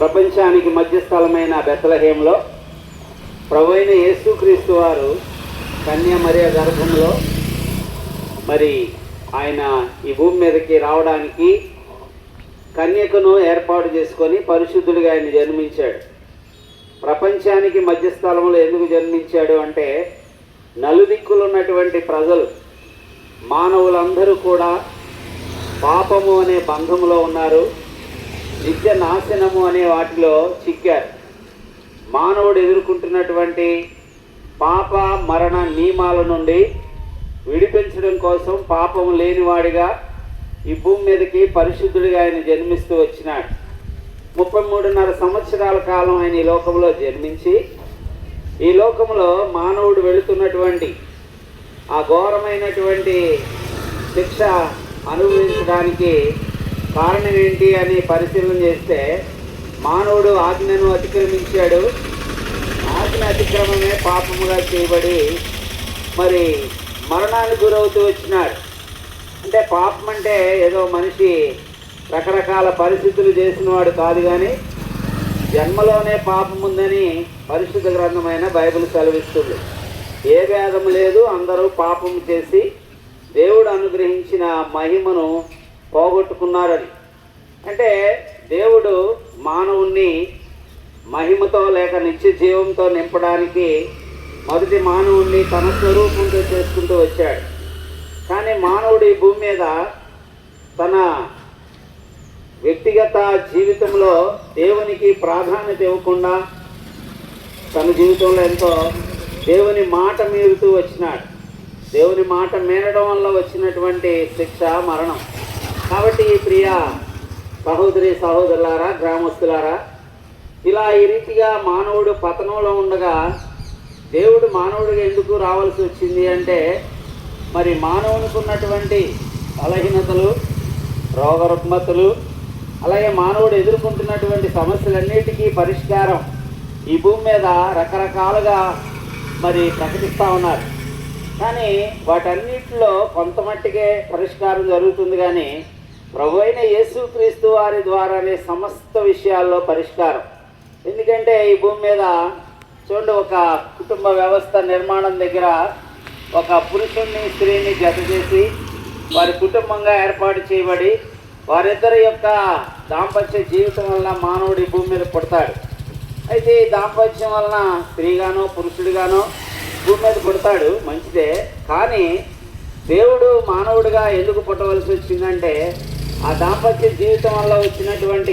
ప్రపంచానికి మధ్యస్థలమైన బెత్లెహేములో ప్రభు అయిన యేసుక్రీస్తు వారు కన్య మరియ గర్భంలో మరి ఆయన ఈ భూమి మీదకి రావడానికి కన్యకను ఏర్పాటు చేసుకొని పరిశుద్ధుడిగా ఆయన జన్మించాడు. ప్రపంచానికి మధ్యస్థలంలో ఎందుకు జన్మించాడు అంటే, నలుదిక్కులు ఉన్నటువంటి ప్రజలు, మానవులందరూ కూడా పాపము అనే బంధంలో ఉన్నారు, నిత్య నాశనము అనే వాటిలో చిక్కారు. మానవుడు ఎదుర్కొంటున్నటువంటి పాప మరణ నియమాల నుండి విడిపించడం కోసం పాపం లేనివాడిగా ఈ భూమి మీదకి పరిశుద్ధుడిగా ఆయన జన్మిస్తూ వచ్చినాడు. 33.5 సంవత్సరాల కాలం ఆయన ఈ లోకంలో జన్మించి, ఈ లోకంలో మానవుడు వెళుతున్నటువంటి ఆ ఘోరమైనటువంటి శిక్ష అనుభవించడానికి కారణం ఏంటి అని పరిశీలన చేస్తే, మానవుడు ఆజ్ఞను అతిక్రమించాడు. ఆజ్ఞ అతిక్రమమే పాపముగా చేయబడి మరి మరణానికి గురవుతూ వచ్చినాడు. అంటే పాపం అంటే ఏదో మనిషి రకరకాల పరిస్థితులు చేసినవాడు కాదు, కానీ జన్మలోనే పాపం ఉందని పరిశుద్ధ గ్రంథమైన బైబిల్ సెలవిస్తుంది. ఏ భేదం లేదు, అందరూ పాపం చేసి దేవుడు అనుగ్రహించిన మహిమను పోగొట్టుకున్నారని. అంటే దేవుడు మానవుణ్ణి మహిమతో లేక నిత్య జీవంతో నింపడానికి మొదటి మానవుణ్ణి తన స్వరూపంతో చేసుకుంటూ వచ్చాడు. కానీ మానవుడు ఈ భూమి మీద తన వ్యక్తిగత జీవితంలో దేవునికి ప్రాధాన్యత ఇవ్వకుండా తన జీవితంలో ఎంతో దేవుని మాట మీరుతూ వచ్చినాడు. దేవుని మాట మీరడం వల్ల వచ్చినటువంటి శిక్ష మరణం. కాబట్టి ఈ ప్రియ సహోదరి సహోదరులారా, గ్రామస్తులారా, ఇలా ఈ రీతిగా మానవుడు పతనంలో ఉండగా దేవుడు మానవుడిగా ఎందుకు రావాల్సి వచ్చింది అంటే, మరి మానవునికి ఉన్నటువంటి బలహీనతలు, రోగరుగ్మతలు, అలాగే మానవుడు ఎదుర్కొంటున్నటువంటి సమస్యలన్నిటికీ పరిష్కారం ఈ భూమి మీద రకరకాలుగా మరి ప్రకటిస్తూ ఉన్నారు. కానీ వాటన్నిటిలో కొంతమట్టికే పరిష్కారం జరుగుతుంది, కానీ ప్రభు అయిన యేసుక్రీస్తు వారి ద్వారానే సమస్త విషయాల్లో పరిష్కారం. ఎందుకంటే ఈ భూమి మీద చూడండి, ఒక కుటుంబ వ్యవస్థ నిర్మాణం దగ్గర ఒక పురుషుణ్ణి స్త్రీని జత చేసి వారి కుటుంబంగా ఏర్పాటు చేయబడి వారిద్దరి యొక్క దాంపత్య జీవితం వలన మానవుడు ఈ భూమి మీద పుడతాడు. అయితే ఈ దాంపత్యం వలన స్త్రీగానో పురుషుడిగానో భూమి మీద పుడతాడు, మంచిదే. కానీ దేవుడు మానవుడిగా ఎందుకు పుట్టవలసి వచ్చిందంటే, ఆ దాంపత్య జీవితం వల్ల వచ్చినటువంటి